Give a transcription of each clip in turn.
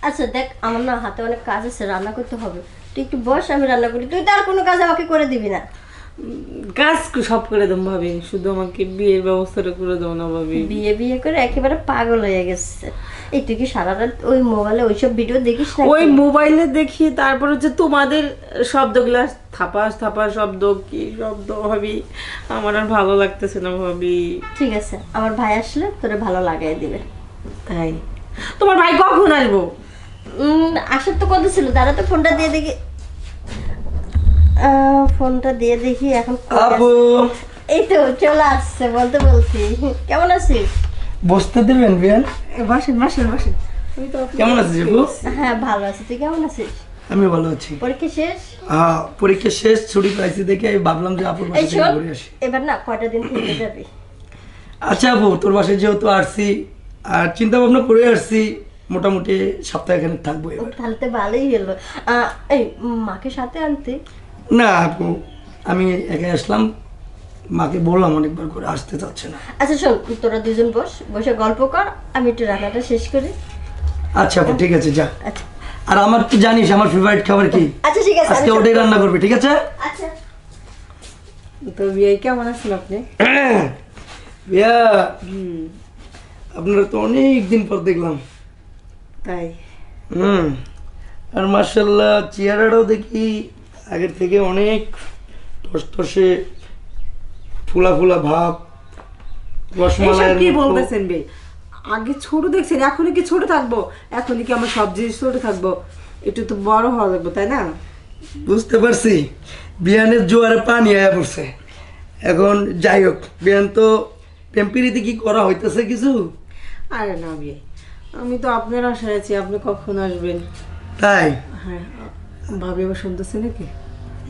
আচ্ছা দেখ, আমার না হাতে অনেক কাজ আছে, রান্না করতে হবে। তুই একটু বস, আমি রান্না করি। তুই তার কোনো কাজ আমাকে করে দিবি না? কাজ সব করে দাও ভাবি, শুধু আমাকে বিয়ের ব্যবস্থাটা করে দাও না ভাবি। বিয়ে বিয়ে করে একেবারে পাগল হয়ে গেছে। এই তুই কি সারা রাত ওই মোবাইলে ওইসব ভিডিও দেখিস না? ওই মোবাইলে দেখি, তারপর হচ্ছে তোমাদের শব্দগুলা থাপাস থাপাস শব্দ, কি শব্দ ভাবি, আমার আর ভালো লাগতেছে না ভাবি। ঠিক আছে, আমার ভাই আসলে তোরে ভালো লাগাই দিবে। তাই? তোমার ভাই কখন আসবো? আসার তো কথা ছিল, দাঁড়া তো ফোনটা দিয়ে দেখি। ফোনটা দিয়ে দেখি এখন আপু, এই তো চলে আসছে। বলতে বলছি, কেমন আছিস? বসতে দেবেন বিয়ান? বসেন বসেন বসেন। কেমন আছিস আপু? হ্যাঁ ভালো আছি, তুই কেমন আছিস? আমি ভালো আছি। পরীক্ষা শেষ? পরীক্ষা শেষ, ছুটি পাইছি দেখে আমি ভাবলাম যে আপুর এই বাসায় শোন, ঘুরে আসি। এবার না কয়টা দিন থেকে যাবি? আচ্ছা আপু, তোর বাসায় যেহেতু আসছি আর চিন্তা ভাবনা করে আসছি, মোটামুটি সপ্তাহে এখানে থাকবো এবার। তাহলে তো ভালোই হলো। এই মাকে সাথে আনতে? না আপু, আমি একাই আসলাম, মাকে বললাম অনেকবার করে, আসতে চাচ্ছে না। আচ্ছা শোন, তোরা দুজন বসে গল্প কর, আমি একটু রান্নাটা শেষ করি। আচ্ছা আপু ঠিক আছে, যা। আচ্ছা আর আমার তো জানিস আমার ফেভারিট খাবার কি, আচ্ছা ঠিক আছে, আজকে আমি ওটাই রান্না করবি, ঠিক আছে? আচ্ছা। তো বিয়ে কেমন আছেন আপনি? বিয়া, আপনারা তো অনেক দিন পর দেখলাম। তাই? আর মার্শাল্লাহ চেহারাটাও দেখি আগের থেকে অনেক টসটসে, ফুলা ফুলা ভাব, রসমালাইয়ের কি মতো। বলতেছেন বে? আগে ছোট দেখছেন, এখনই কি ছোট থাকবো? এখনই কি আমার সব জিনিস ছোট থাকবো? একটু তো বড় হওয়া লাগবে, তাই না? বুঝতে পারছি, বিয়ানের জোয়ারে পানি আয়া পড়ছে। এখন যাই হোক, বিয়ান তো টেম্পিরিতে কি করা হইতেছে কিছু? আরে না বিয়ে, আমি তো আপনার আশায় আছি, আপনি কখন আসবেন? তাই? হ্যাঁ, ভাবি আবার শুনতেছে নাকি?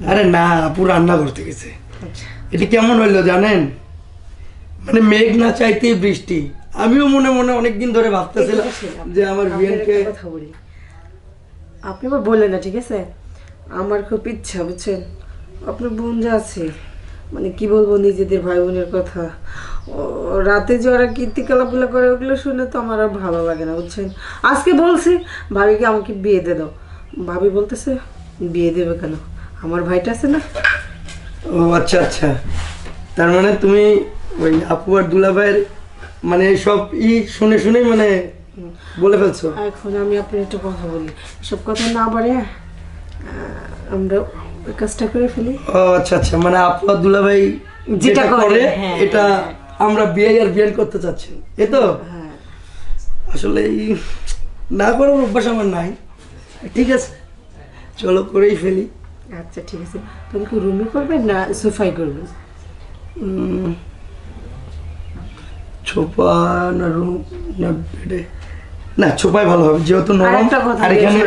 আরে না, আপু রান্না করতে গেছে। আচ্ছা এটি কেমন হইলো জানেন, মানে মেঘ না চাইতেই বৃষ্টি। আমিও মনে মনে অনেকদিন ধরে ভাবতেছিলাম যে আমার বিয়ানকে। কথা বলি, আপনি আবার বললেন না, ঠিক আছে? আমার খুব ইচ্ছা, বুঝছেন, আপনার বোন যা আছে, মানে কি বলবো, নিজেদের ভাই বোনের কথা, রাতে যে ওরা কীর্তিকলাপগুলো করে, ওগুলো শুনে তো আমার আর ভালো লাগে না, বুঝছেন। আজকে বলছি ভাবিকে আমাকে বিয়ে দিয়ে দাও, ভাবি বলতেছে বিয়ে দেবে কেন, আমার ভাইটা আছে না। ও আচ্ছা আচ্ছা, তার মানে তুমি ওই আপু আর দুলাভাইয়ের মানে সব শুনে শুনে মানে বলে ফেলছো। এখন আমি আপনার একটা কথা বলি, সব কথা না বাড়ে আমরা ওই কাজটা করে ফেলি। ও আচ্ছা আচ্ছা, মানে আপু আর দুলাভাই যেটা করে হ্যাঁ, এটা আমরা বিয়ে আর বিয়ে করতে চাচ্ছি, এই তো? হ্যাঁ, আসলে এই না করার অভ্যাস আমার নাই। ঠিক আছে, চলো করেই ফেলি। আচ্ছা ঠিক আছে। তুমি কি রুমে করবেন না সোফাই করবেন? ছোপা না রুম না বেডে? না ছোপাই ভালো হবে, যেহেতু নরম। আরেকটা কথা, আর এখানে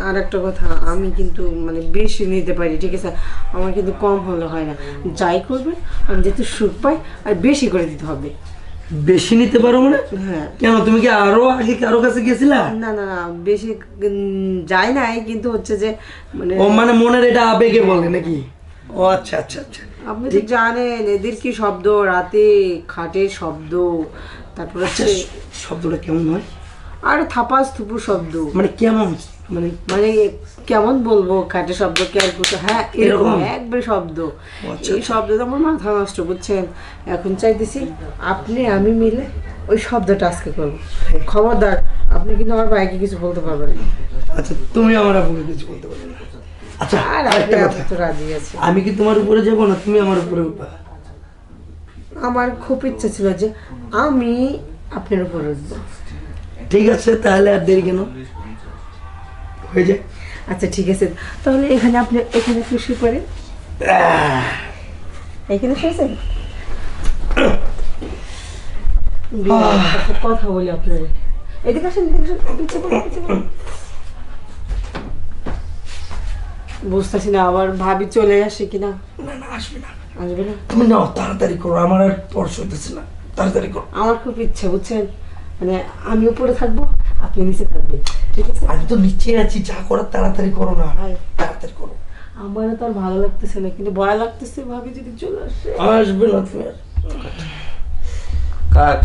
আরেকটা কথা, আমি কিন্তু মানে বেশি নিতে পারি, ঠিক আছে? আমার কিন্তু কম হলে হয় না, যাই করবেন আমি যেহেতু সুখ পাই, আর বেশি করে দিতে হবে। বেশি নিতে পারো মানে? হ্যাঁ। কেন, তুমি কি আরো আগে কারো কাছে গেছিলা? না না না, বেশি যাই নাই, কিন্তু হচ্ছে যে মানে ও মানে মনের এটা আবেগে বলে নাকি? ও আচ্ছা আচ্ছা আচ্ছা। আপনি তো জানেন এদের কি শব্দ, রাতে খাটের শব্দ, তারপর আচ্ছা, হচ্ছে শব্দটা কেমন হয়? আর থাপাস থুপুর শব্দ, মানে কেমন, মানে মানে কেমন বলবো, খাটের শব্দ, ক্যালকুটো, হ্যাঁ এরকম এরকম? একবার শব্দ। আচ্ছা, এই শব্দ তো আমার মাথা নষ্ট, বুঝছেন। এখন চাইতেছি আপনি আমি মিলে ওই শব্দটা আজকে করবো। খবরদার, আপনি কিন্তু আমার ভাইকে কিছু বলতে পারবেন না। আচ্ছা, তুমি আমার আপুকে কিছু বলতে পারবে না। আচ্ছা আর আরেকটা আপনি কথা, তো রাজি আছে। আমি কি তোমার উপরে যাবো না তুমি আমার উপরে উঠবা? আমার খুব ইচ্ছা ছিল যে আমি আপনার উপর উঠবো। ঠিক আছে, তাহলে আর দেরি কেন, হয়ে যায়। আচ্ছা ঠিক আছে, তাহলে এখানে আপনি এখানে একটু শুয়ে পড়েন। এখানে শুয়েছেন? একটা কথা বলি আপনার, এদিকে আসেন, এদিকে আসেন, পিছে পড়ুন, পিছে পড়ুন। বুঝতেছি না আবার ভাবি চলে আসে কিনা। না না, আসবে না। আসবে না? তুমি নাও, তাড়াতাড়ি করো, আমার আর তর্স হইতেছে না, তাড়াতাড়ি করো। আমার খুব ইচ্ছে, বুঝছেন, মানে আমি উপরে থাকবো, আপনি নিচে থাকবেন, ঠিক আছে? আমি তো নিচে আছি, যা করার তাড়াতাড়ি করো না, ভাই, তাড়াতাড়ি করো। আমারও তো আর ভালো লাগতেছে না, কিন্তু ভয় লাগতেছে ভাবি যদি চলে আসে। আসবে না তুমি আর। কাক